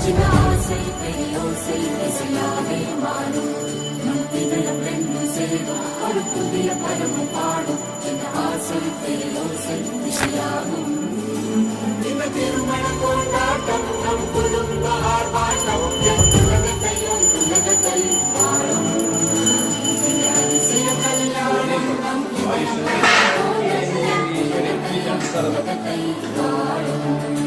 சின்ன ஆசை பெரியோசை இசையாவே மாறும் நம் திகழும் ரெண்டும் சேரும் ஒரு புதிய பருவம் பாடும் சின்ன ஆசை பெரியோசை இசையாகும் இந்த திருமண கொண்டாட்டம் நம் குடும்ப ஆர்ப்பாட்டம் உலகத்தை பாடும் இந்த அதிசய கல்யாணம் நம் உலகத்தை பாடும்